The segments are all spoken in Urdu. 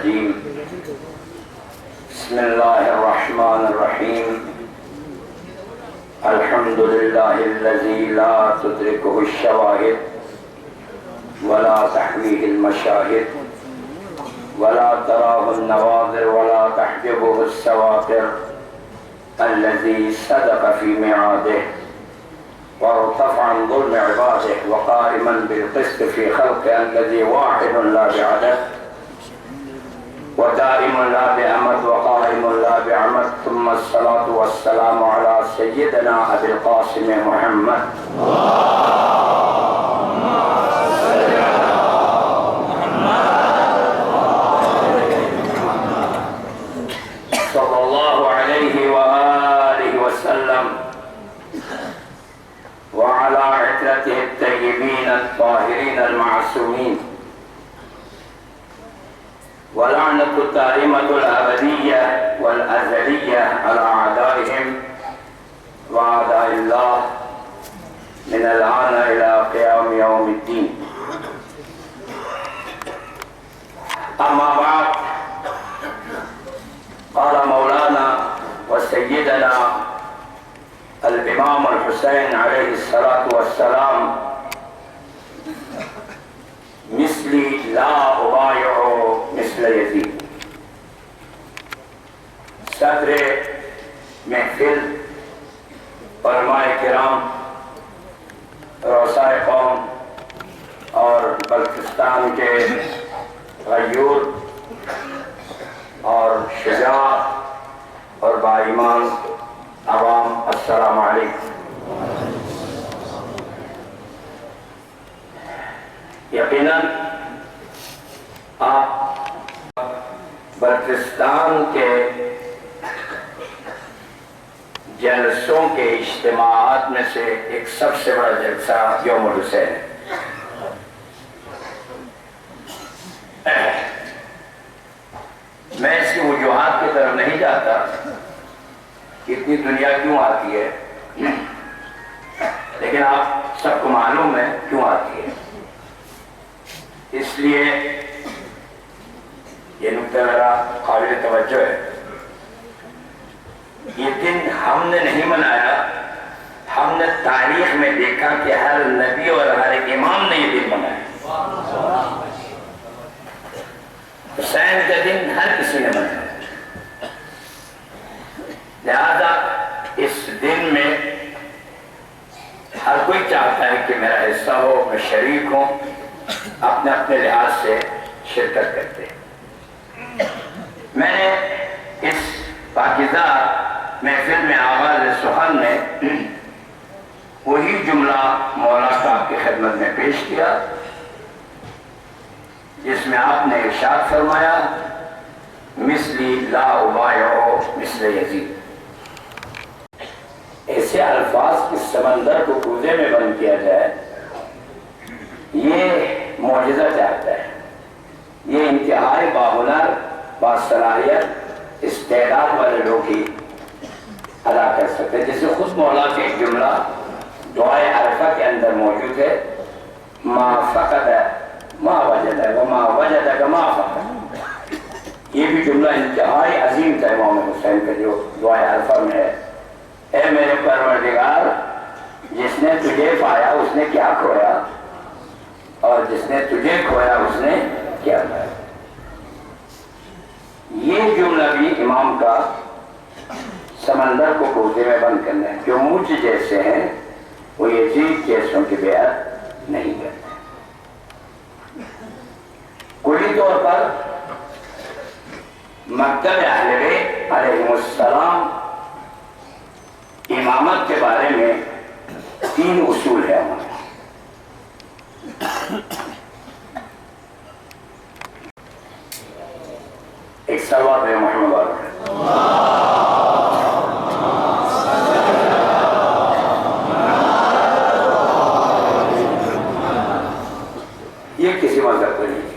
الرجيم بسم الله الرحمن الرحيم الحمد لله الذي لا تدركه الشواهد ولا تحويه المشاهد ولا تراه النواظر ولا تحجبه السواتر الذي صدق في ميعاده وارتفع عن ظلم عباده وقائما بالقسط في خلقه الذي واحد لا بعدد ودائم لا بأمد وقائم لا بعمد ثم الصلاة والسلام على سيدنا أبي القاسم محمد صلى الله عليه وآله وسلم وعلى عترته الطيبين الطاهرين المعصومين ولعنة الدائمة الأبدية والأزلية على أعدائهم وأعداء الله من الآن إلى قيام يوم الدين. أما بعد، قال مولانا وسيدنا الإمام الحسين عليه الصلاة والسلام: مثلي لا أبايع مثل يزيد. صدر محفل علماء کرام، رؤسائے قوم اور بلوچستان کے غیور اور شجاع اور باایمان عوام، السلام علیکم۔ یقیناً آپ بلوچستان کے جلسوں کے اجتماعات میں سے ایک سب سے بڑا جلسہ یوم الحسین ہے۔ میں اس کی وجوہات کی طرف نہیں جاتا کہ اتنی دنیا کیوں آتی ہے، لیکن آپ سب کو معلوم ہے کیوں آتی ہے۔ اس لیے یہ نکتہ میرا قابل توجہ ہے۔ یہ دن ہم نے نہیں منایا، ہم نے تاریخ میں دیکھا کہ ہر نبی اور ہر امام نے یہ دن منایا۔ حسین کا دن ہر کسی نے منایا، لہذا اس دن میں ہر کوئی چاہتا ہے کہ میرا حصہ ہو، میں شریک ہوں، اپنے اپنے لحاظ سے شرکت کرتے ہیں۔ میں نے اس پاکیزہ محفل میں آغاز سخن میں وہی جملہ مولا صاحب کی خدمت میں پیش کیا جس میں آپ نے ارشاد فرمایا: مثلی لا ابایع مثل یزید۔ ایسے الفاظ کے سمندر کو کوزے میں بند کیا جائے، یہ معجزہ چاہتا ہے۔ یہ انتہائی باہنر، باصلاحیت، استعداد والے لوگ ہی ادا کر سکتے ہیں، جسے خود مولا کے ایک جملہ دعائے عرفہ کے اندر موجود ہے: ما فقد ما وجد وما وجد ما فقد۔ یہ بھی جملہ انتہائی عظیم تھا امام حسین کا جو دعائے عرفہ میں ہے: اے میرے پروردگار، جس نے تجھے پایا اس نے کیا کھویا، اور جس نے تجھے کھویا اس نے کیا پایا۔ یہ جملہ بھی امام کا سمندر کو کوزے میں بند کرنا ہے۔ جو مجھ جیسے ہیں وہ یزید جیسوں کی بیعت نہیں کرتے۔ کلی طور پر مکتب اہل بیت علیہ السلام امامت کے بارے میں 3 اصول ہے ہمارے۔ ایک صلوات ہے محمد علیہ۔ یہ کسی مذہب کو نہیں،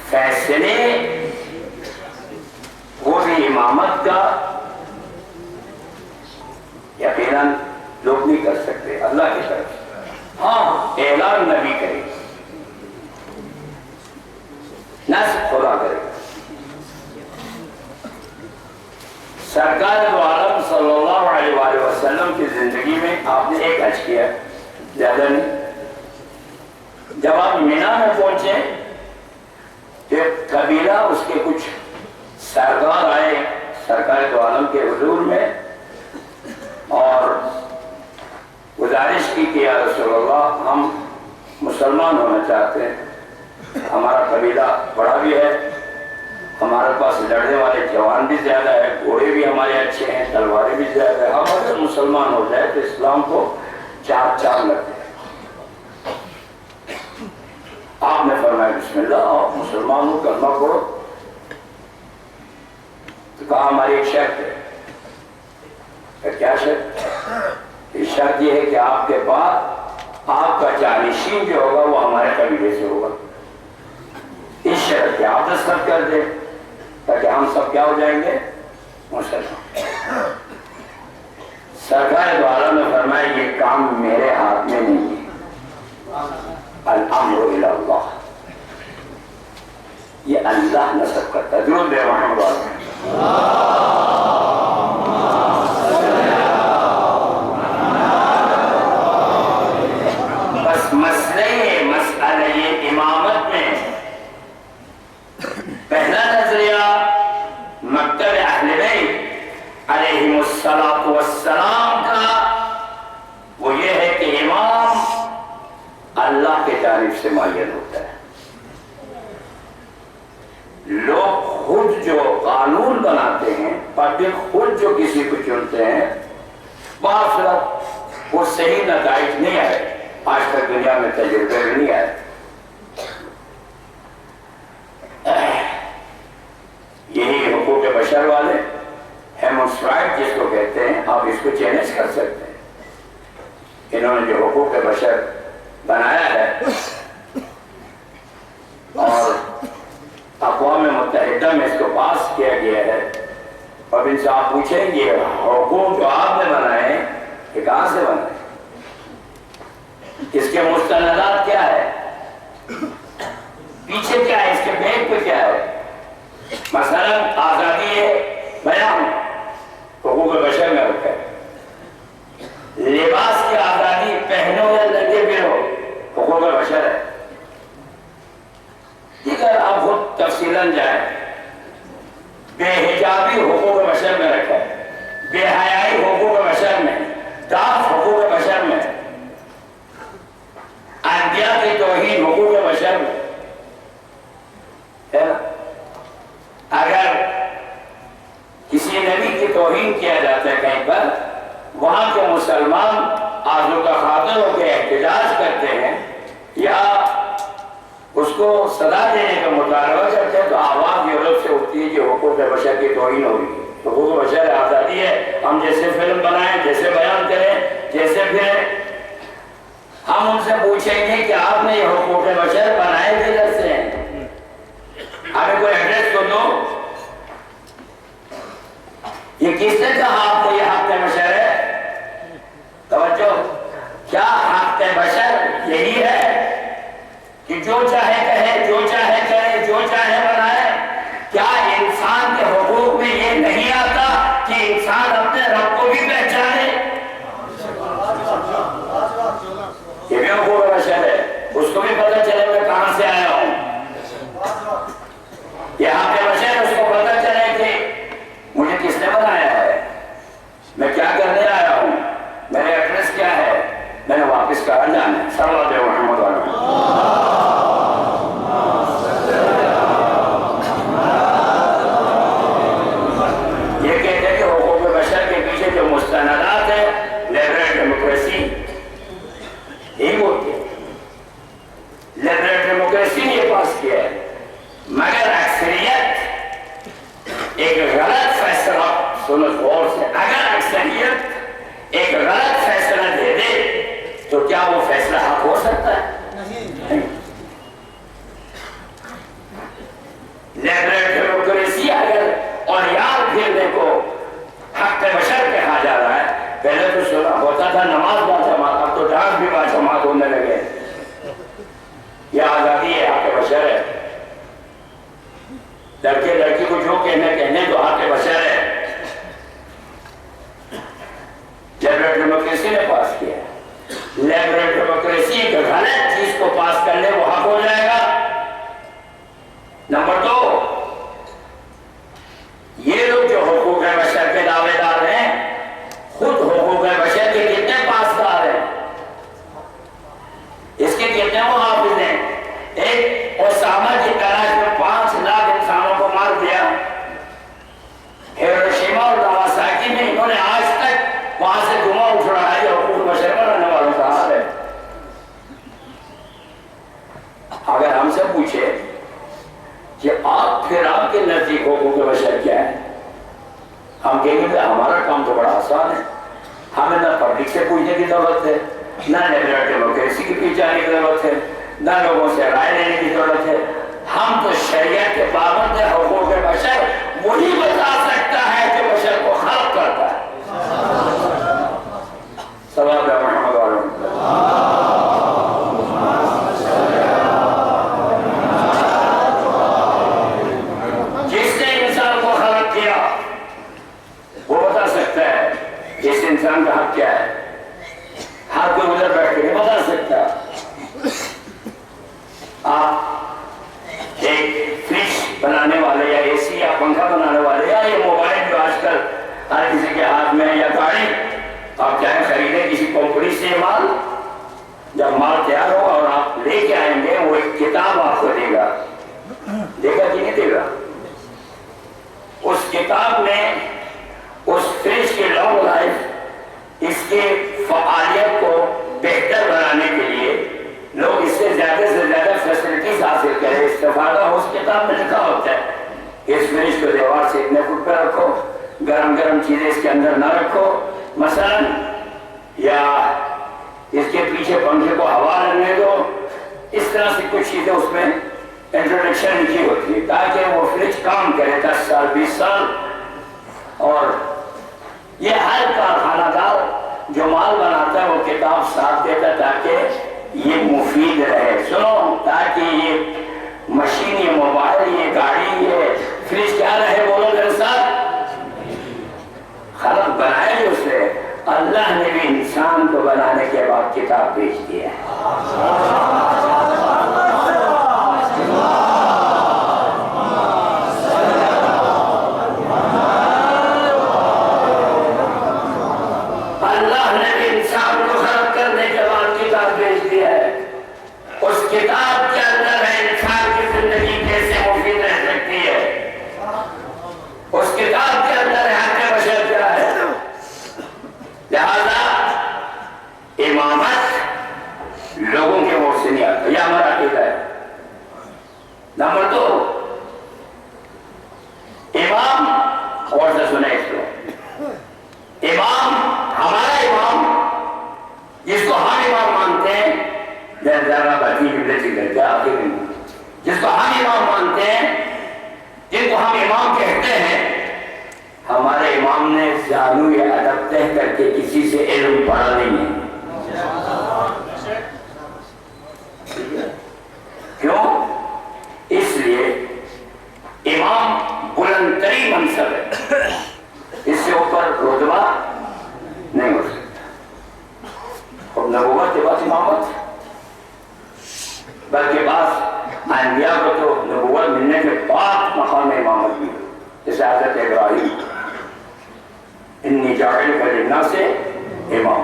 فیصلے وہ بھی امامت کا یقیناً لوگ نہیں کر سکتے، اللہ کی طرف۔ ہاں، اعلان نبی کرے، نصب خدا کرے گا۔ سرکار دو عالم صلی اللہ علیہ وآلہ وسلم کی زندگی میں آپ نے ایک حج کیا، زیادہ نہیں۔ جب آپ مینا میں پہنچے تو ایک قبیلہ اس کے کچھ سردار آئے سرکار دو عالم کے حضور میں اور گزارش کی کہ یا رسول اللہ ہم مسلمان ہونا چاہتے ہیں، ہمارا قبیلہ بڑا بھی ہے، ہمارے پاس لڑنے والے جوان بھی زیادہ ہے، گھوڑے بھی ہمارے اچھے ہیں، تلواریں بھی زیادہ ہیں، ہم اگر مسلمان ہو جائے تو اسلام کو چار چاند لگ جائے۔ آپ نے فرمایا بسم اللہ، آپ مسلمان ہو کلمہ پڑھو۔ تو کہا ہماری ایک شرط ہے۔ کہ کیا شرط؟ یہ شرط یہ ہے کہ آپ کے بعد آپ کا جانشین جو ہوگا وہ ہمارے قبیلے سے ہوگا۔ اس شرط پہ آپ دستخط کر دیں تاکہ ہم سب کیا ہو جائیں گے؟ مسلمان۔ سرکار دو عالم نے فرمایا یہ کام میرے ہاتھ میں نہیں ہے، الامر الی اللہ، یہ اللہ نصب کرتا ہے۔ درود بے محمد۔ بس مسئلہ امامت میں پہلا نظریہ مکتب اہل بیت علیہم الصلاۃ والسلام کا وہ یہ ہے کہ امام اللہ کی جانب سے معین ہوتا ہے۔ لوگ خود جو قانون بناتے ہیں، پبلک خود جو کسی کو چنتے ہیں، بعض وقت وہ صحیح نتائج نہیں آئے، آج تک دنیا میں تجربے میں نہیں آئے۔ یہی حقوق بشر والے ہیومنس رائٹ جس کو کہتے ہیں، آپ اس کو چیلنج کر سکتے ہیں۔ انہوں نے جو حقوق بشر بنایا ہے اور اقوام متحدہ میں اس کو پاس کیا گیا ہے، اور ان سے آپ پوچھیں گے حقوق جو آپ نے بنائے ہیں یہ کہاں سے بنائے، اس کے مستندات کیا ہے، پیچھے کیا ہے، اس کے بیک پہ کیا ہے۔ مثلا آزادی بیان حقوق بشر میں رکھا ہے، لباس کی آزادی پہنو یا لگے پھرو حقوق بشر ہے۔ اگر آپ خود تفصیلاً جائیں، بے حجابی حقوق بشر میں رکھا ہے، بے حیائی حقوق بشر میں، داغ حقوق بشر میں، انبیاء کی توہین حقوق بشر میں ہے نا؟ اگر کسی نبی کی توہین کیا جاتا ہے کہیں پر، وہاں کے مسلمان آزادہ خاطر ہو کے احتجاج کرتے ہیں یا اس کو صدا دینے کا مطالبہ کرتے ہیں تو آواز یورپ سے اٹھتی ہے کہ حقوق بشر کی توہین ہو رہی ہے۔ حقوق بشر آزادی ہے، ہم جیسے فلم بنائیں، جیسے بیان کریں، جیسے پھر ہم ان سے پوچھیں گے کہ آپ نے یہ حقوق بشر بنائے کدھر سے ہیں، ہمیں کوئی ایڈریس تو دو، یہ کس نے کہا آپ کو یہ حق بشر ہے؟ توجہ، کیا حق بشر یہی ہے کہ جو چاہے کہے، جو چاہے کرے، جو چاہے بنائے؟ کیا انسان کے حقوق میں یہ نہیں آتا کہ انسان اپنے رب کو بھی پہچانے؟ یہ بھی حقوق بشر ہے، اس کو بھی پتہ چلے میں کہاں سے آیا ہوں۔ یہ حق بشر اس کو پتہ چلے کہ مجھے کس نے بنایا ہے، میں کیا کرنے آیا ہوں، میرے ایڈریس کیا ہے، میں نے واپس کہاں جانا ہے۔ صلی اللہ علیہ محمد علیہ۔ یہ کہتے ہیں کہ حقوق بشر کے پیچھے جو مستندات ہیں لبرل ڈیموکریسی یہی بولتی ہے، لبرل ڈیموکریسی نے یہ پاس کیا ہے، مگر اکثریت ایک غلط فیصلہ، سنو غور سے، اگر اکثریت ایک غلط فیصلہ دے دے تو کیا وہ فیصلہ حق ہو سکتا ہے؟ نہیں۔ لبرل ڈیموکریسی اگر اور یاد پھرنے کو حق بشر کہا جا رہا ہے، پہلے تو سنا ہوتا تھا نماز باجماعت، اب تو ڈانس بھی باجماعت ہونے لگے۔ یہ آزادی ہے، حق بشر ہے، لڑکے لڑکی کو جو کہنے تو حق بشر ہے. لیبرل ڈیموکریسی نے پاس کیا. لیبرل ڈیموکریسی ایک غلط چیز کو پاس کر لے وہ حق ہو جائے گا. نمبر 2، یہ لوگ جو حقوق بشر کے دعوے دار ہیں خود حقوق بشر کے کتنے پاسدار ہیں، اس کے کتنے محافظ ہیں. ایک اسامہ کی تلاش میں 5 لاکھ انسانوں کو مار دیا. ہیروشیما اور ناگاساکی میں انہوں نے آج تک وہاں سے دھواں اٹھ رہا ہے. حقوق بشر میں رہنے والوں کا حال ہے. اگر ہم سے پوچھے کہ آپ کے نزدیک حقوق بشر کیا ہے، ہم کہیں گے کہ ہمارا کام تو بڑا آسان ہے. ہمیں نہ پبلک سے پوچھنے کی ضرورت ہے، نہ لیبرل ڈیموکریسی کی پیچھے جانے کی ضرورت ہے، نہ لوگوں سے رائے لینے کی ضرورت ہے. ہم تو شریعت کے پابند ہیں. حقوق بشر وہی بتا سکتا ہے جو بشر کو خلق کرتا ہے. صلوات محمد علیہ جس نے انسان کو خلق کیا وہ بتا سکتا ہے اس انسان کا حق کیا ہے. ہر کوئی ادھر بیٹھ کے نہیں بتا سکتا. آپ ایک فریج بنانے والے یا اے سی یا پنکھا بنانے والے یا یہ موبائل جو آج کل ہر کسی کے ہاتھ میں یا گاڑی آپ چاہیں خریدیں کسی کمپنی سے مال، جب مال تیار ہو اور آپ لے کے آئیں گے وہ ایک کتاب آپ کو دے گا. دے گا کہ نہیں دے گا؟ اس کتاب میں اس فریج کے لانگ لائف، اس کے فعالیت کو بہتر بنانے کے لیے لوگ اس سے زیادہ فیسلٹیز حاصل کریں، استفادہ ہو. اس کتاب میں لکھا ہوتا ہے اس فریج کو دیوار سے اتنے فٹ پہ رکھو، گرم گرم چیزیں اس کے اندر نہ رکھو مثلا، یا اس کے پیچھے پنکھے کو ہوا لگنے دو. اس طرح سے کچھ چیزیں اس میں انٹروڈکشن لکھی ہوتی ہے تاکہ وہ فریج کام کرے 10 سال 20 سال. اور یہ ہر کارخانہ دار جو مال بناتا ہے وہ کتاب ساتھ دیتا تاکہ یہ مفید رہے. سنو، تاکہ یہ مشین، یہ موبائل، یہ گاڑی، یہ فریج کیا رہے. بولو میرے ساتھ، خلق بنائے جو اسے اللہ نے بھی انسان کو بنانے کے بعد کتاب بھیج دیا ہے. اس کتاب کے اندر ہے انسان کی زندگی کیسے مفید رہ سکتی ہے. اس کتاب کے اندر ہے حق بشر کیا ہے. لہذا امامت لوگوں کے ووٹ سے نہیں آتا، یہ ہمارا عقیدہ ہے. نمبر 2، امام، اور سے سنیں اس کو، امام ہمارا امام جس کو ہم امام مانتے ہیں، جس کو ہم امام مانتے ہیں، جن کو ہم امام کہتے ہیں، ہمارے امام نے زانو یا ادب طے کر کے کسی سے علم پڑھا نہیں ہے. کیوں؟ اس لیے امام بلند ترین منصب ہے، اس سے اوپر رتبہ نہیں ہو سکتا. اور نبوت کے بعد امامت، بلکہ بعض انبیاء کو تو نبوت ملنے کے بعد مقام امامت بھی. جیسے حضرت ابراہیم، انی جاعلک للناس امام،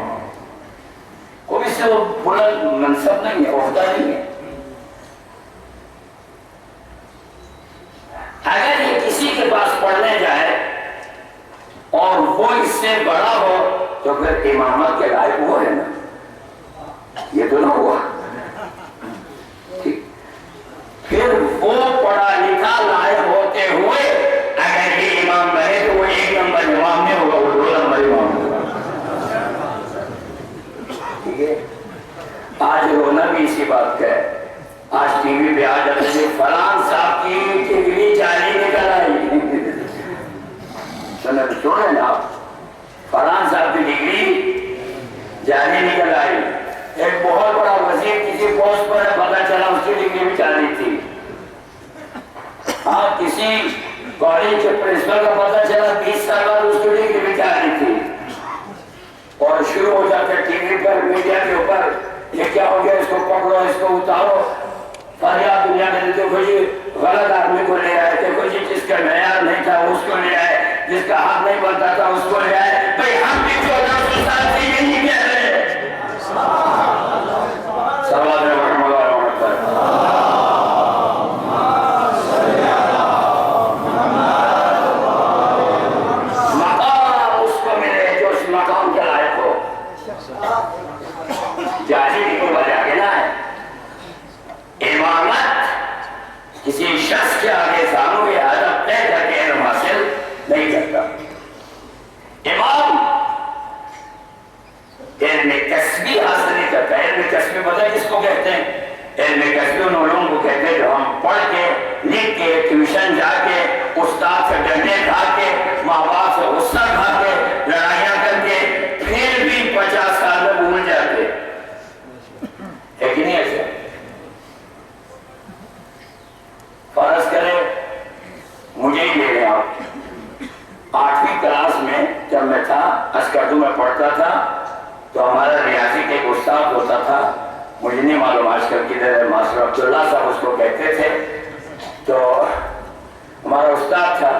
کوئی سے وہ بلند منصب نہیں ہے، عہدہ نہیں ہے. اگر یہ کسی کے پاس پڑھنے جائے اور وہ اس سے بڑا ہو تو پھر امامت کے لائق وہ ہے نا. یہ تو نہ ہوا. پھر وہ پڑھا لکھا لائق ہوتے ہوئے اگر یہ امام بنے تو وہ 1 نمبر امام نہیں ہوگا، وہ 2 نمبر امام ہوگا. ٹھیک ہے. آج رونا بھی اسی بات کا ہے. آج ٹی وی پہ آ جاتے ہیں فلان صاحب کی ڈگری جعلی نکل آئی. سنیں نا آپ، فلان صاحب کی ڈگری جعلی نکل آئی. ایک بہت بڑا وزیر کسی پوسٹ پر پتہ چلا اس کی ڈگری بھی جعلی تھی. آپ کسی کسی کالج کے پرنسپل کا پتہ چلا 20 سال بعد اس کو ڈگری بھی جاری تھی اور شروع ہو جاتے ٹی وی پر میڈیا کے اوپر یہ کیا ہو گیا اس کو پکڑو اس کو اتارو فریاد دنیا میں دیکھو جی غلط آدمی کو لے آئے دیکھو جی جس کا معیار نہیں تھا اس کو لے آئے جس کا حق نہیں بنتا تھا اس کو لے آئے بھائی ہم بھی 1400 سال سے یہ نہیں کہہ رہے سوال ہے محمد مقام اس کو ملے جو اس مقام کے لائق ہو جاہلی کو وجہ کے نہ ہے امامت کسی شخص کے آگے سامو یہ ادب طے کر کے علم حاصل نہیں کرتا امام علم کسبی حاصل نہیں کرتا علم کسبی پتہ ہے کس کو کہتے ہیں علم کسبی ان علوم کو کہتے ہیں جو ہم پڑھ کے لکھ کے ٹیوشن جا کے استاد سے ڈنڈے کھا کے ماں باپ سے غصہ کھا کے لڑائیاں کر کے پھر بھی 50 سال میں بھول جاتے ہے کہ نہیں ایسا فرض کریں مجھے ہی لے لیں آپ 8ویں کلاس میں جب میں تھا اسکردو میں پڑھتا تھا تو ہمارا ریاضی کے ایک استاد ہوتا تھا مجھے نہیں معلوم آج کل کدھر ماسٹر عبداللہ صاحب اس کو کہتے تھے تو ہمارا استاد تھا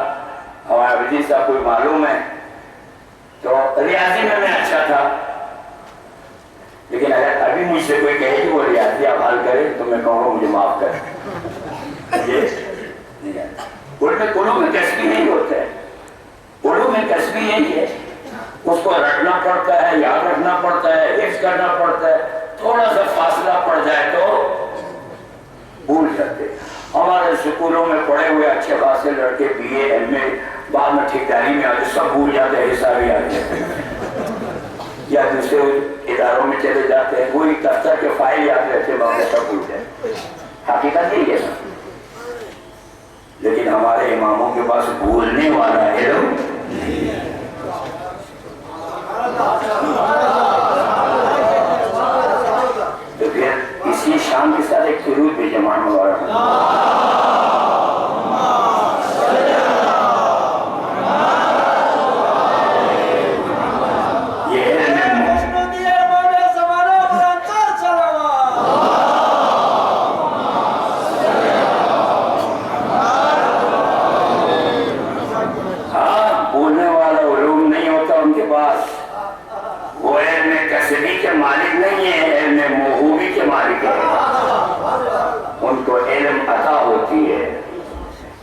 ہمارا وزیر صاحب کوئی معلوم ہے تو ریاضی میں اچھا تھا لیکن اگر ابھی مجھ سے کوئی کہے کہ وہ ریاضی آپ حل کرے تو میں کہوں گا مجھے معاف کر علوم میں کسبی نہیں ہوتا ہے علوم میں کسبی یہی ہے اس کو رٹنا پڑتا ہے یاد رکھنا پڑتا ہے حفظ کرنا پڑتا ہے تھوڑا سا فاصلہ پڑ جائے تو بھول جاتے ہمارے سکولوں میں پڑھے ہوئے اچھے خاصے لڑکے بی اے ایم اے بعد میں ٹھیکداری میں آتے سب بھول جاتے ہیں حسابی آتے یا دوسرے اداروں میں چلے جاتے ہیں وہی دفتر کے فائل یاد رہتے باقی سب بھول جائے حقیقت نہیں ہے لیکن ہمارے اماموں کے پاس بھولنے والا علم تو پھر اسی شان کے ساتھ ایک درود بھی جمع ہوا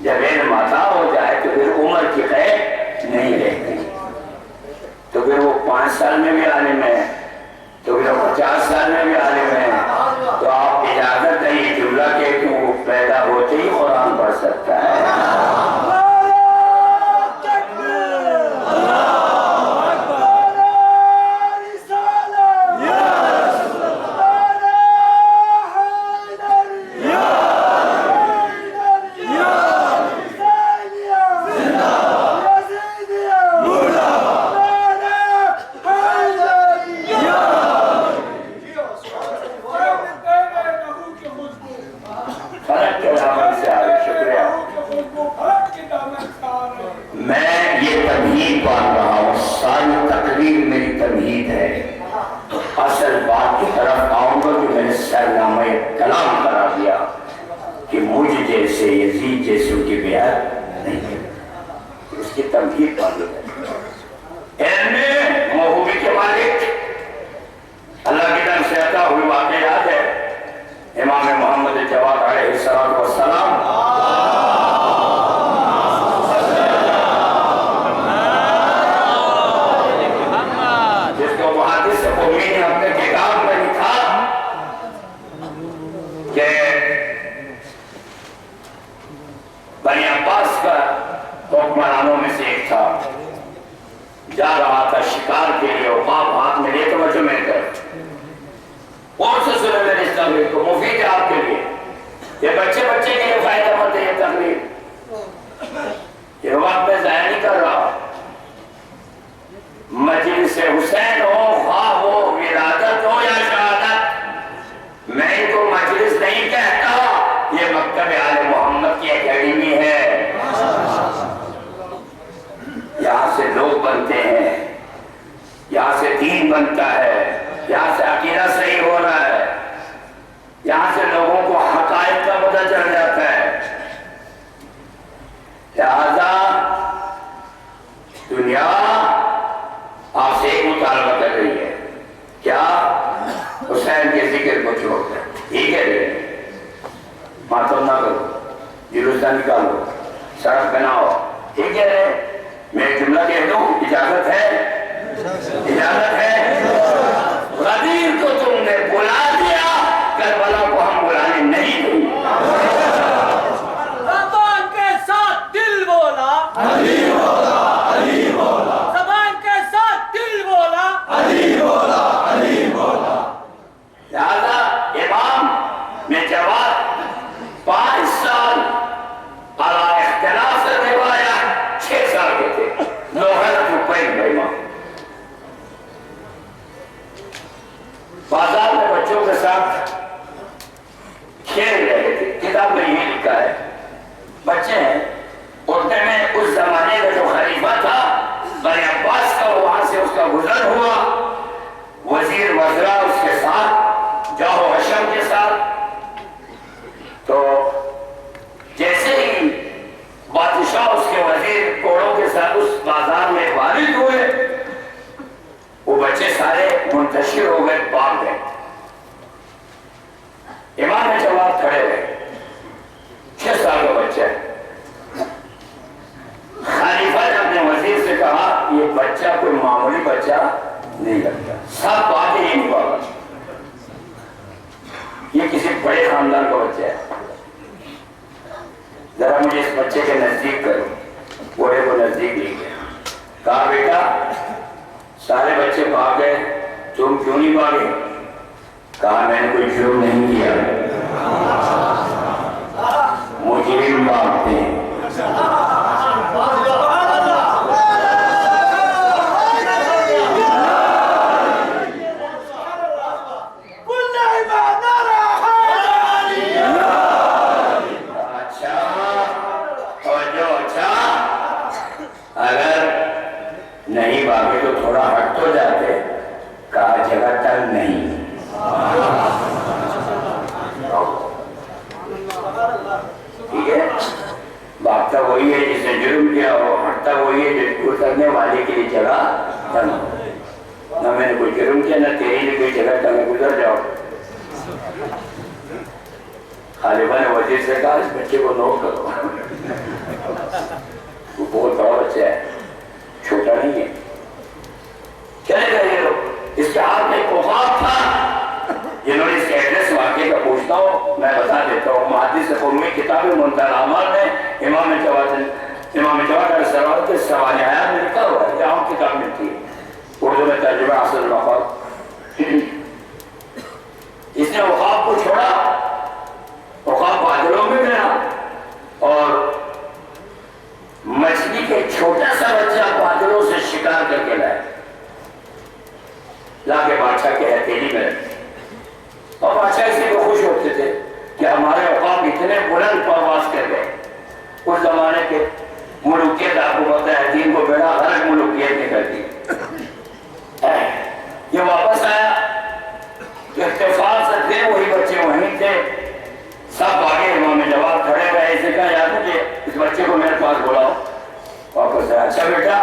جب علم عطا ہو جائے تو پھر عمر کی قید نہیں رہتی تو پھر وہ 5 سال میں بھی عالم ہے تو پھر 50 سال میں بھی عالم ہے تو آپ اجازت ہے یہ جملہ کہ وہ پیدا ہوتے ہی قرآن پڑھ سکتا ہے جلوس نہ نکالو، سڑک بناؤ، ٹھیک ہے؟ میں ایک جملہ کہہ دوں، اجازت ہے؟ اجازت ہے؟ غدیر کو تم نے بلا دیا، کربلا کو ہم بلانے نہیں دیں گے۔ زبان کے ساتھ دل بولا، علی مولا، علی مولا، زبان کے ساتھ دل بولا، علی مولا، علی مولا۔ لہذا امام میں جواب 5 سال علی اختلاف روایات 6 سال کے تھے، لوہر روپین کا امام۔ بازار میں بچوں کے ساتھ کھیل رہے تھے، کتاب میں یہ لکھا ہے، بچے ہیں، اردو میں اس زمانے کا جو خلیفہ تھا بنی عباس کا، وہاں سے اس کا گزر ہوا، وزیر وزراء اس کے ساتھ، جاہ و حشم کے ساتھ، تو جیسے ہی بادشاہ اس کے وزیر کوڑوں کے ساتھ اس بازار میں وارد ہوئے، وہ بچے سارے منتشر ہو گئے، بھاگ گئے۔ امام جواب کھڑے ہوئے، 6 سال کا بچہ ہے۔ خلیفہ نے اپنے وزیر سے کہا یہ بچہ کوئی معمولی بچہ نہیں لگتا، سب باتیں ہی نہیں بابا، یہ کسی بڑے خاندان کا بچہ ہے، ذرا مجھے اس بچے کے نزدیک کرو۔ بوڑھے کو نزدیک لے گیا، کہا بیٹا سارے بچے بھاگ گئے، تم کیوں نہیں بھاگے؟ کہا میں نے کوئی جرم نہیں کیا، مجرم بھاگتے ہیں۔ اگر نہیں بھاگے تو تھوڑا ہٹ تو جاتے، کہا جگہ تنگ نہیں۔ ٹھیک ہے، بھاگتا وہی ہے جس نے جرم کیا ہو، ہٹتا وہی ہے جس کو کرنے والے کے لیے جگہ تنگ ہو۔ نہ میں نے کوئی جرم کیا، نہ تیری لیے کوئی جگہ تنگ، گزر جاؤ۔ خلیفہ نے وزیر سے کہا اس بچے کو نوٹ کرو، وہ بہت بڑا بچہ ہے، چھوٹا نہیں ہے۔ چلے گئے یہ لوگ، اس کے ہاتھ میں کوفاب تھا، جنہوں نے اس کے ایڈریس واقعے کا پوچھتا ہوں میں بتا دیتا ہوں۔ محدث قومی کتاب منتہی الاعمال میں امام جواد علیہ السلام کے سوانح حیات میں لکھا ہوا ہے، عام کتاب میں تھی، اردو میں ترجمہ حاصل المقام۔ اس نے عقاب کو چھوڑا، عقاب بادلوں میں گیا اور مچھلی کے چھوٹا سا بچہ بادلوں سے شکار کر کے لائے، لا کے بادشاہ کے ہتھیلی میں رکھے، اور بادشاہ اسی کو خوش ہوتے تھے کہ ہمارے عقاب اتنے بلند پرواز کر گئے۔ اس زمانے کے ملوکیت آپ کو پتہ ہے، دین کو بیڑا غرق ملوکیت نے کر دی۔ یہ واپس آیا، اتفاق سے تھے وہی بچے وہیں تھے، سب آگے امام جواد کھڑے رہے، اسے کہا یار مجھے اس بچے کو میرے پاس بلاؤ۔ واپس آیا، اچھا بیٹا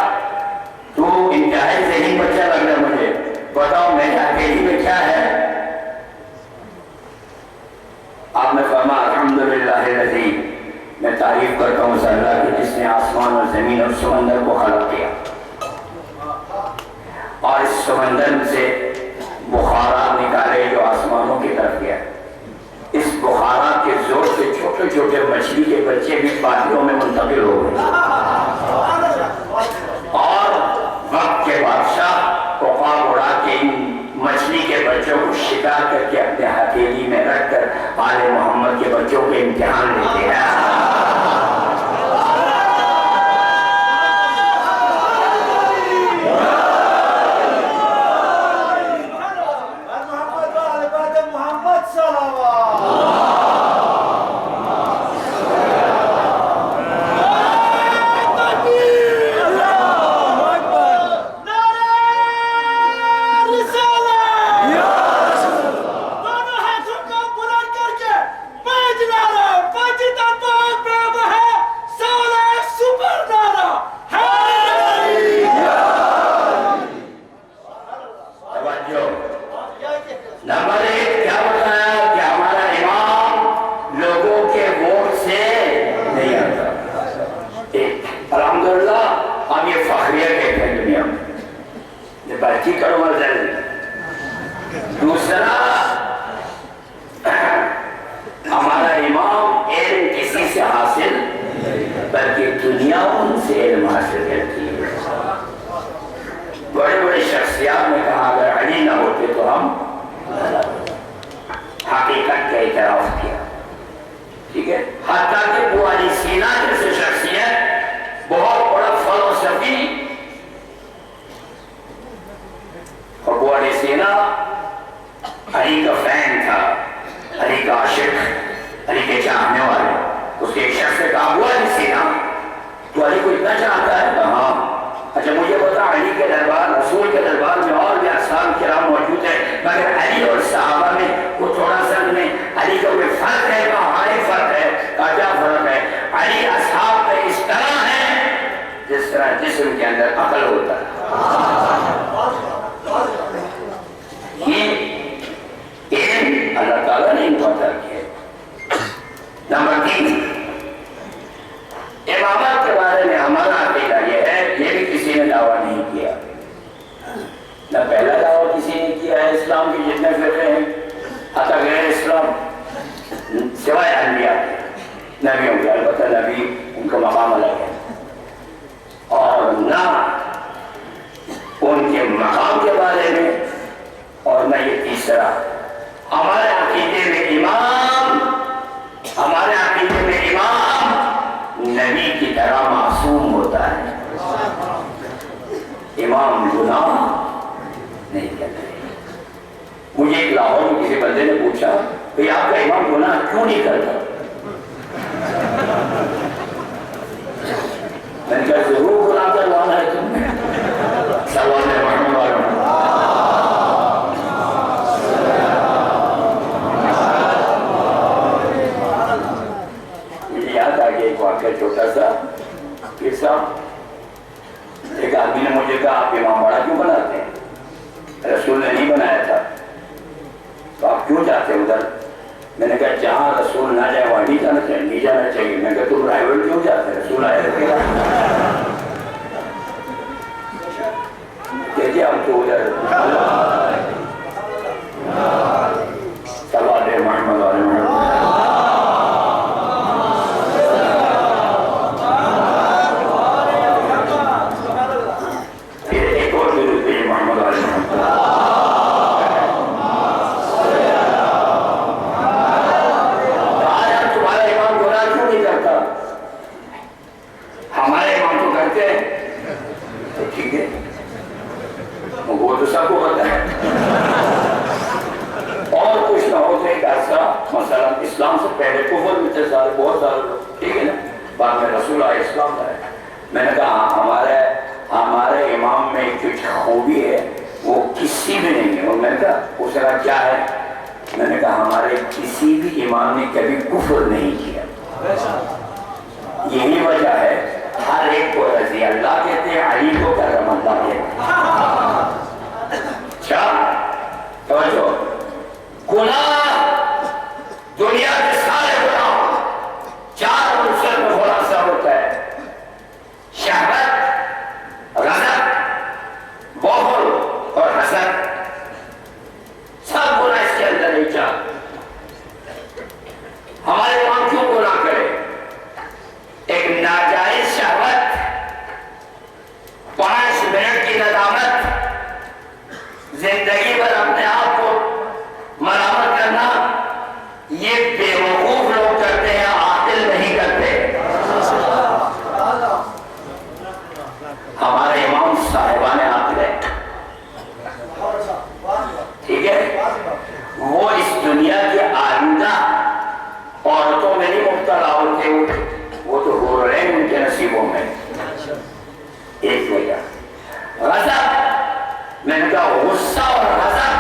تو انتہائی ذہین بچہ لگ رہا مجھے، بتاؤ میرے ہتھیلی میں کیا ہے؟ آپ نے فرمایا الحمدللہ الذی، میں تعریف کرتا ہوں اس اللہ کی جس نے آسمان اور زمین اور سمندر کو خلق کیا، اور اس سمندر سے بخارات نکالے جو آسمانوں کی طرف گیا، اس بخارات کے زور سے چھوٹے چھوٹے مچھلی کے بچے بھی بادلوں میں منتقل ہو گئے، اور وقت کے بادشاہ عقاب اڑا کے ان مچھلی کے بچوں کو شکار کر کے اپنے ہتھیلی میں رکھ کر آل محمد کے بچوں کے امتحان لیتے ہیں۔ دونوں ہاتھوں کو بلند کر کے پانچ نعرہ، پانچ بلکہ دنیا ان سے علم حاصل کرتی ہے۔ بڑے بڑے شخصیات نے کہا اگر علی نہ ہوتے تو ہم حقیقت کا اعتراف کیا، ٹھیک ہے؟ حتیٰ کہ ابو علی سینا جیسے شخصیت بہت بڑا فلسفی، ابو علی سینا علی کا فین تھا، علی کا عاشق، علی کے چاہنے والے۔ اس کے ایک شخص نے کہا ابو علی سینا تو علی کو اتنا چاہتا ہے؟ کہا اچھا مجھے بتا علی کے دربار، رسول کے دربار میں اور بھی اصحاب کرام موجود ہیں، مگر علی اور صحابہ میں وہ تھوڑا سا میں علی کا کوئی فرق ہے؟ کہا ہاں ایک فرق ہے۔ کہا کیا فرق ہے؟ علی اصحاب میں اس طرح ہے جس طرح جسم کے اندر عقل ہوتا ہے۔ یہ علم اللہ تعالیٰ نے ان کو عطا کیا۔ نمبر 3، امامت کے بارے میں ہمارا عقیدہ یہ ہے، یہ بھی کسی نے دعویٰ نہیں کیا، نہ پہلا دعویٰ کسی نے کیا ہے اسلام کے جتنے فرقے ہیں، حتیٰ غیر اسلام سوائے انبیاء کے، نبیوں کے، البتہ نبی ان کا مقام الگ ہے، اور نہ ان کے مقام کے بارے میں، اور نہ یہ تیسرا ہمارے عقیدے میں امام، ہمارے عقیدے میں امام نبی کی طرح معصوم ہوتا ہے، امام گناہ نہیں کرتے۔ مجھے ایک لاہور میں کسی بندے نے پوچھا کہ آپ کا امام گناہ کیوں نہیں کرتا؟ میں نے کہا ضرور گناہ کروانا ہے تم نے، سوال ہے محمد والوں۔ مجھے یاد آ گیا ایک واقعہ چھوٹا سا، قصہ۔ ایک آدمی نے مجھے کہا آپ امام بڑا کیوں بناتے ہیں؟ رسول نے نہیں بنایا تھا، تو آپ کیوں جاتے ہیں ادھر؟ میں نے کہا جہاں رسول نہ جائے وہاں نہیں جانا چاہیے، نہیں جانا چاہیے۔ میں نے کہا تم رائیول کیوں جاتے ہیں؟ رسول آئے رکھے گا کہ ہم تو ادھر سوال ہے محمد علیہ محمد۔ اسلام سے پہلے کفر میں تھے سارے، بہت سارے لوگ، ٹھیک ہے نا، بعد میں رسول آئے، اسلام آئے۔ میں نے کہا ہمارے امام میں کچھ خوبی ہے وہ کسی بھی نہیں ہے۔ اور میں نے کہا اس نے کہا کیا ہے؟ میں نے کہا ہمارے کسی بھی امام نے کبھی کفر نہیں کیا، یہی وجہ ہے ہر ایک کو رضی اللہ کہتے ہیں، علی کو کرم اللہ کہتے ہیں۔ اچھا توجہ، گناہ دنیا کے سارے گناہ 4 عنصر میں خلاصہ ہوتا ہے، شہوت، غضب، بخل اور حسد، سب گناہ اس کے اندر ہی 4۔ ہمارے امام کیوں گناہ کرے؟ ایک ناجائز شہوت، 5 منٹ کی ندامت، زندگی بھر اپنے آپ کو مرمت کرنا، یہ بے وقوف لوگ کرتے ہیں، عاقل نہیں کرتے۔ ہمارے امام صاحبان عقل ہے، ٹھیک ہے، وہ اس دنیا کے آلودہ عورتوں میں نہیں مبتلا ہوتے، وہ تو ہو رہے ہیں ان کے نصیبوں میں۔ ایک وجہ غضب، میں نے کہا غصہ اور غضب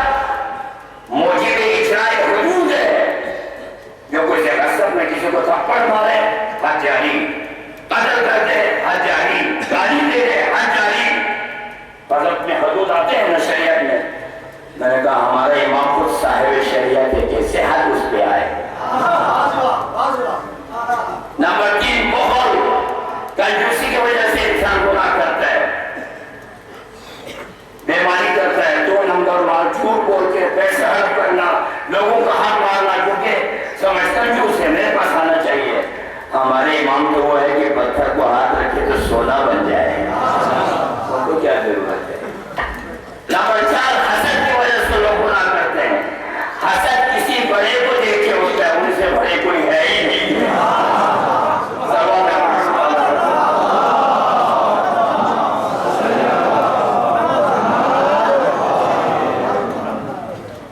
موجب اجراء حدود ہے، جو کوئی غصب میں کسی کو تھپڑ مارے حد جاری، قتل کر دے حد جاری، گالی دے دے حد جاری، غضب میں حدود آتے ہیں نا شریعت میں۔ میں نے کہا ہمارے امام خود صاحب شریعت ہے، کیسے حد اس پہ آئے؟ نمبر 3 بخل، کنجوسی کی وجہ سے انسان گناہ کرتا ہے، بیماری کرتا ہے، 2 نمبر مار، جھوٹ بول کے پیسہ ہڑپ کرنا، لوگوں کا حق مارنا، کیونکہ سمجھتا جو اسے میرے پاس آنا چاہیے۔ ہمارے ہمارے امام تو وہ ہے کہ پتھر کو ہاتھ رکھے تو سونا بن جائے، ان کو کیا ضرورت ہے؟ نمبر 4، حسد کی وجہ سے لوگ گناہ کرتے ہیں۔ حسد کسی بڑے کو دیکھ کے ہوتا ہے، ان سے بڑے کوئی ہے ہی نہیں۔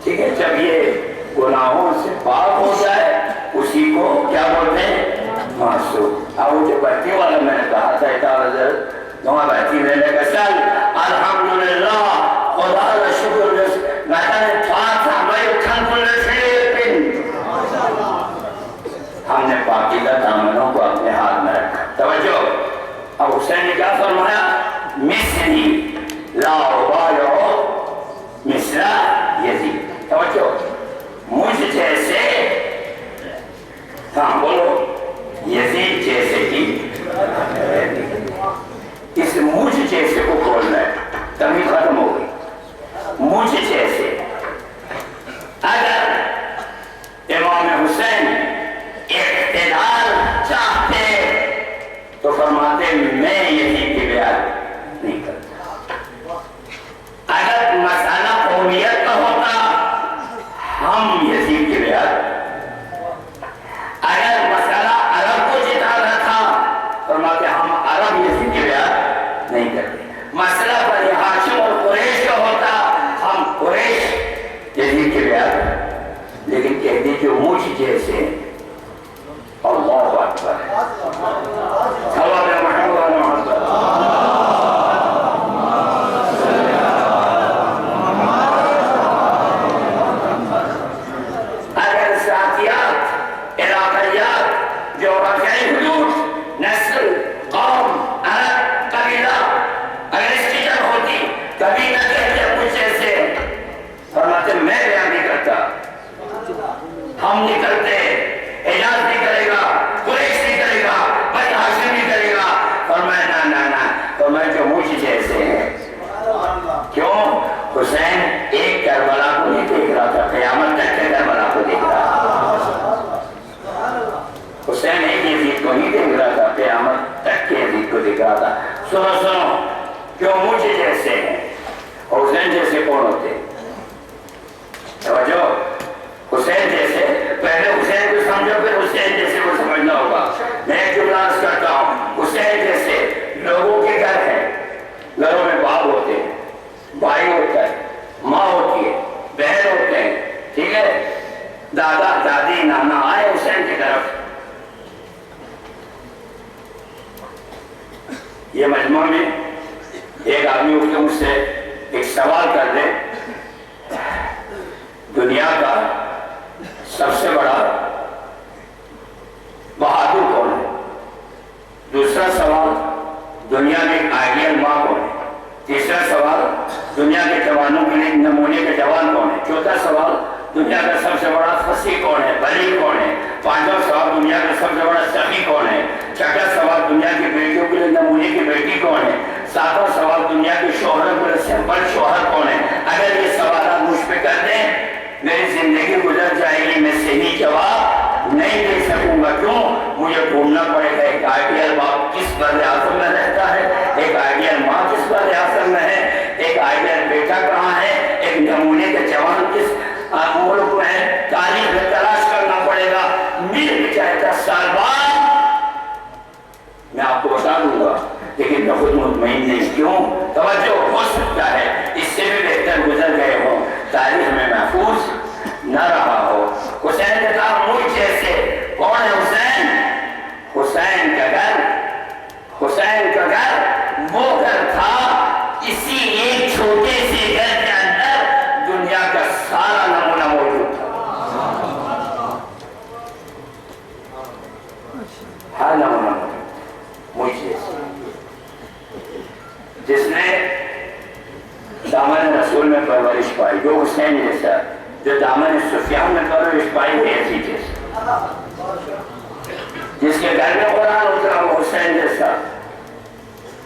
ٹھیک ہے، جب یہ گناہوں سے پاک ہو جائے اسی کو کیا بولتے ہیں؟ معصوم۔ اب وہ جو بچی والا میں نے کہا تھا دعا بچی میں نے کہا چل الحمدللہ خدا کا شکر میں نے پاک تھا میں اٹھن کل فیلپن، ہم نے پاکیزہ دامنوں کو اپنے ہاتھ میں رکھا۔ توجہ، اب حسین نے کیا فرمایا؟ مثلی لا ابایع مثل یزید۔ توجہ، مجھ جیسے، ہاں بولو، یزید جیسے کی، اس مجھ جیسے کو کھولنا ہے، کمی ختم ہو گئی۔ مجھ جیسے، اگر امام حسین اقتدار چاہتے تو فرماتے میں یزید کی بیعت نہیں کرتا۔ اگر مسئلہ قومیت کا ہوتا ہم یزید کی بیعت، اگر مسئلہ عرب کو جتانا تھا فرماتے ہم عرب یزید کی بیعت نہیں کرتے۔ مسئلہ بنی ہاشم اور قریش کا ہوتا ہم قریش یزید کی بیعت، لیکن کہہ دیجیے مجھ جیسے، اللہ اکبر، صلوات محمد۔ اگر ذاتیات، علاقیات، جغرافیائی حدود، نسل، قوم، عرب، قبیلہ، اگر اس کی جب ہوتی کبھی نہ کہتے مجھ جیسے، فرماتے میں بیان نہیں کرتا، ہم نہیں کرتے، حجاز نہیں کرے گا، قریش نہیں کرے گا، بنی ہاشم نہیں کرے گا، فرمایا نا نا نا، فرمایا جو مجھ جیسے ہیں۔ کیوں؟ حسین ایک کربلا کو نہیں دیکھ رہا تھا، قیامت تک کے کربلا کو دیکھ رہا تھا۔ حسین ایک یزید کو نہیں دیکھ رہا تھا، قیامت تک کے یزید کو دیکھ رہا تھا۔ سنو سنو، کیوں مجھ جیسے ہیں؟ حسین جیسے کون ہوتے؟ توجہ، حسین جیسے، پہلے حسین کو سمجھو پھر حسین جیسے کو سمجھنا ہوگا۔ میں ایک جملہ عرض کرتا ہوں، حسین جیسے لوگوں کے گھر ہیں، گھروں میں باپ ہوتے ہیں، بھائی ہوتا ہے، ماں ہوتی ہے، بہن ہوتے ہیں، ٹھیک ہے، دادا دادی نانا آئے حسین کی طرف، یہ مجمع میں ایک آدمی اٹھ کے مجھ سے ایک سوال کر دے، دنیا کا سب سے بڑا بہادر کون ہے؟ دوسرا سوال، دنیا کے آئیڈیل ماں کون ہے؟ تیسرا سوال، دنیا کے جوانوں کے لیے نمونے کے جوان کون ہے؟ چوتھا سوال، دنیا کا سب سے بڑا فصیح کون ہے؟ بلیغ کون ہے؟ پانچواں سوال، دنیا کا سب سے بڑا سخی کون ہے؟ چھٹا سوال، دنیا کی بیٹیوں کے لیے نمونے کی بیٹی کون ہے؟ ساتواں سوال، دنیا کے شوہروں کے لیے سیمپل شوہر کون ہے؟ اگر یہ سوالات مجھ پہ کر دیں میری زندگی گزر جائے گی، میں صحیح جواب نہیں دے سکوں گا۔ کیوں؟ مجھے ڈھونڈنا پڑے گا ایک آئیڈیل باپ کس بر اعظم میں رہتا ہے، ایک آئیڈیل ماں کس بر اعظم میں ہے، ایک آئیڈیل بیٹا کہاں ہے، ایک نمونے کا جوان کس ملک میں ہے، تاریخ میں تلاش کرنا پڑے گا۔ مل بھی جائے 10 سال بعد میں آپ کو بتا دوں گا، لیکن میں خود مطمئن نہیں۔ کیوں؟ توجہ، ہو سکتا ہے اس سے بھی بہتر گزر گئے ہوں، تاریخ میں محفوظ نہ رہا ہو۔ حسین نے کہا مجھ جیسے، کون ہے حسین؟ حسین کا گھر، حسین کا گھر وہ گھر تھا، اسی ایک چھوٹے سے گھر کے اندر دنیا کا سارا نمونہ موجود تھا، ہر نمونہ موجود، مجھ جیسے، جس نے دامن رسول میں پرورش پائی، جو حسین جیسا، جو دامن سفیان میں پرورش پائی وہ یزید جیسا، جس کے گھر میں قرآن اترا وہ حسین جیسا،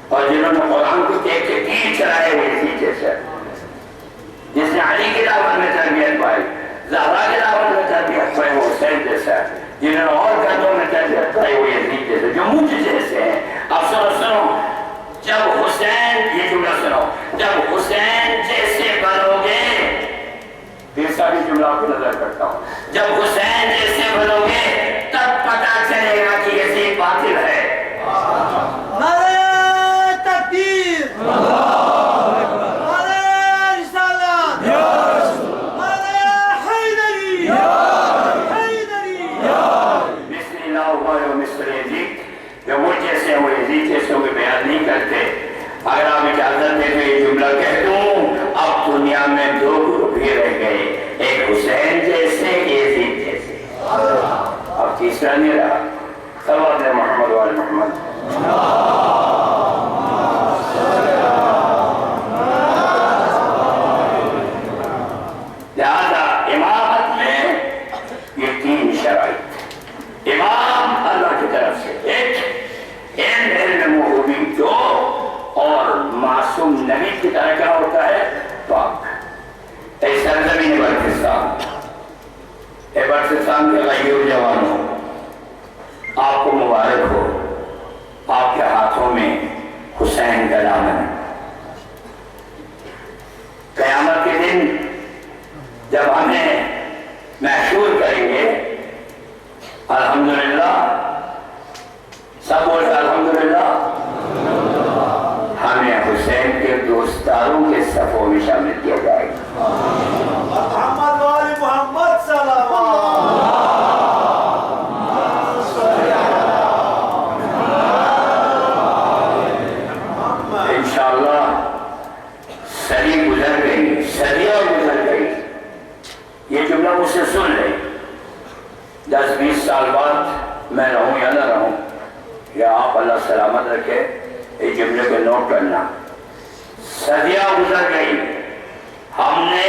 اور جنہوں نے قرآن کو دیکھ کے تیر چلائے وہ یزید جیسا، جس نے علی کی دامن میں تربیت پائی، زہرا کی دامن میں تربیت پائی وہ حسین جیسا، جنہوں نے اور گھروں میں تربیت کرائی وہ یزید جیسے جو مجھ جیسے ہیں. اب سنو جب حسین، یہ جملہ سنو، جب حسین جیسے بنو گے، یہ ساری جملہ آپ کو نظر کرتا ہوں، جب حسین جیسے بنو گے تب پتہ چلے گا کہ یزید باطل ہے. نعرہ تکبیر، نعرہ رسالت، نعرہ حیدری، حیدری. مثل اللہ و مثل یزید، جو مجھ جیسے ہیں وہ یزید جیسے ہوئے بیان نہیں کرتے. اگر آپ اجازت دیں تو یہ جملہ کہہ دوں، اب دنیا میں دو گروپ ہی رہ گئے، ایک حسین جیسے، ایک یزید جیسے. اب تیسرا نہیں رہا. صلوات محمد و آل محمد. لہذا امامت میں یہ تین شرائط. امام اللہ کی طرف سے، ایک علم موہوبی جو، اور معصوم نبی کی طرح کیا ہوتا ہے؟ پاک. اے سرزمین بلتستان، اے بلتستان کے غیور جوانوں، آپ کو مبارک ہو، آپ کے ہاتھوں میں حسین کا دامن ہے. قیامت کے دن جب ہمیں محشور کریں گے، الحمدللہ، سب بولتے الحمدللہ، ہمیں حسین کے دوستداروں کے صفوں میں شامل کیا جائے گا. محمد والی محمد صلی اللہ. انشاءاللہ صدی گزر گئی، صدیاں گزر گئی. یہ جملہ مجھ سے سن لے، 10-20 سال بعد میں رہوں یا نہ رہوں، یا آپ اللہ سلامت رکھے، یہ جملے کو نوٹ کرنا. صدیاں گزر گئی، ہم نے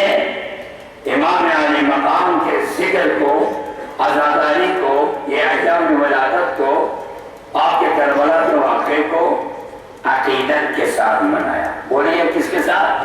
امام علی مقام کے ذکر کو، عزاداری کو، یہ ایام ولادت کو، آپ کے کربلا کے واقعے کو عقیدت کے ساتھ منایا. بولیے کس کے ساتھ؟